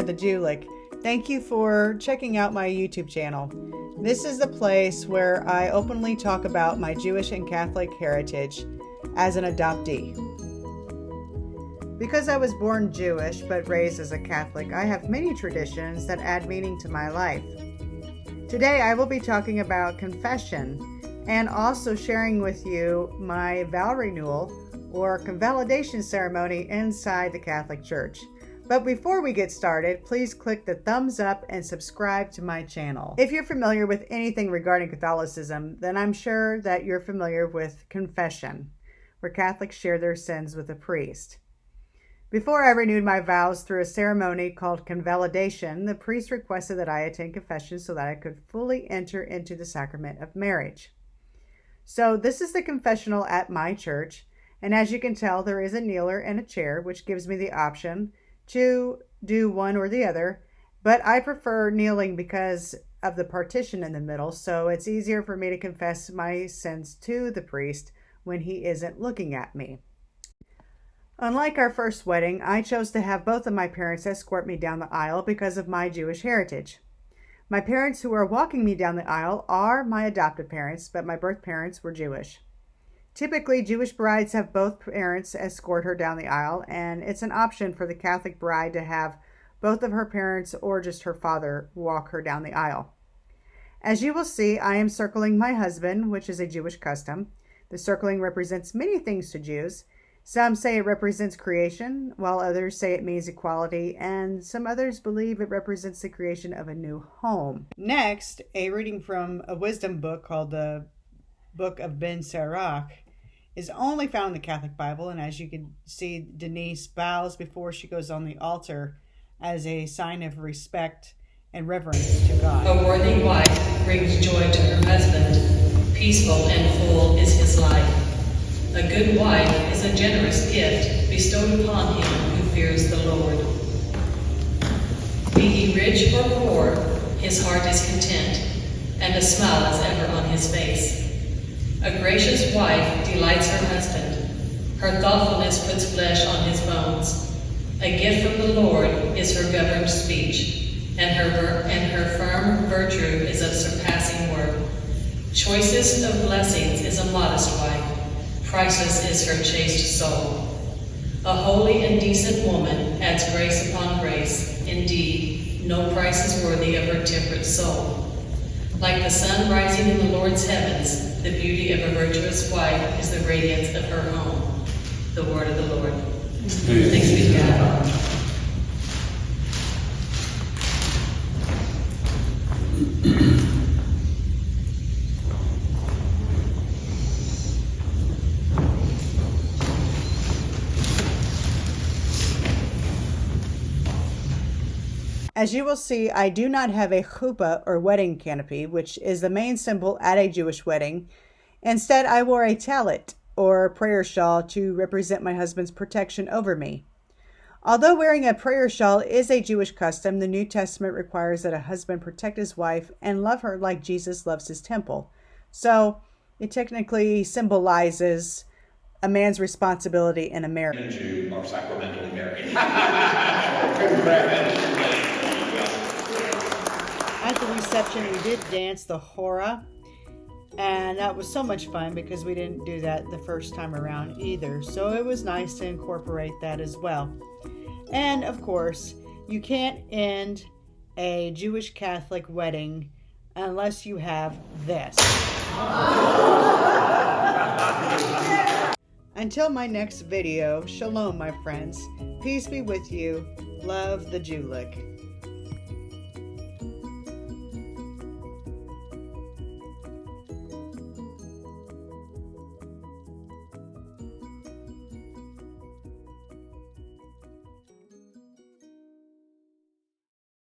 the Jewlick. Thank you for checking out my YouTube channel. This is the place where I openly talk about my Jewish and Catholic heritage as an adoptee. Because I was born Jewish but raised as a Catholic, I have many traditions that add meaning to my life. Today I will be talking about confession and also sharing with you my vow renewal or convalidation ceremony inside the Catholic Church. But before we get started, please click the thumbs up and subscribe to my channel. If you're familiar with anything regarding Catholicism, then I'm sure that you're familiar with confession, where Catholics share their sins with a priest. Before I renewed my vows through a ceremony called convalidation, the priest requested that I attend confession so that I could fully enter into the sacrament of marriage. So this is the confessional at my church, and as you can tell, there is a kneeler and a chair, which gives me the option to do one or the other, but I prefer kneeling because of the partition in the middle, so it's easier for me to confess my sins to the priest when he isn't looking at me. Unlike our first wedding, I chose to have both of my parents escort me down the aisle because of my Jewish heritage. My parents who are walking me down the aisle are my adopted parents, but my birth parents were Jewish. Typically, Jewish brides have both parents escort her down the aisle, and it's an option for the Catholic bride to have both of her parents or just her father walk her down the aisle. As you will see, I am circling my husband, which is a Jewish custom. The circling represents many things to Jews. Some say it represents creation, while others say it means equality, and some others believe it represents the creation of a new home. Next, a reading from a wisdom book called the Book of Ben Sirach is only found in the Catholic Bible, and as you can see, Denise bows before she goes on the altar as a sign of respect and reverence to God. A worthy wife brings joy to her husband. Peaceful and full is his life. A good wife is a generous gift bestowed upon him who fears the Lord. Be he rich or poor, his heart is content, and a smile is ever on his face. A gracious wife delights her husband. Her thoughtfulness puts flesh on his bones. A gift from the Lord is her governed speech, and her firm virtue is of surpassing worth. Choicest of blessings is a modest wife. Priceless is her chaste soul. A holy and decent woman adds grace upon grace. Indeed, no price is worthy of her temperate soul. Like the sun rising in the Lord's heavens, the beauty of a virtuous wife is the radiance of her home. The word of the Lord. Thanks be to God. As you will see, I do not have a chuppah or wedding canopy, which is the main symbol at a Jewish wedding. Instead, I wore a talit or prayer shawl to represent my husband's protection over me. Although wearing a prayer shawl is a Jewish custom, the New Testament requires that a husband protect his wife and love her like Jesus loves his temple. So it technically symbolizes a man's responsibility in a marriage. And Jew are sacramentally married. At the reception, we did dance the hora, and that was so much fun because we didn't do that the first time around either. So it was nice to incorporate that as well. And of course, you can't end a Jewish Catholic wedding unless you have this. Until my next video, shalom, my friends. Peace be with you. Love the Jewlick.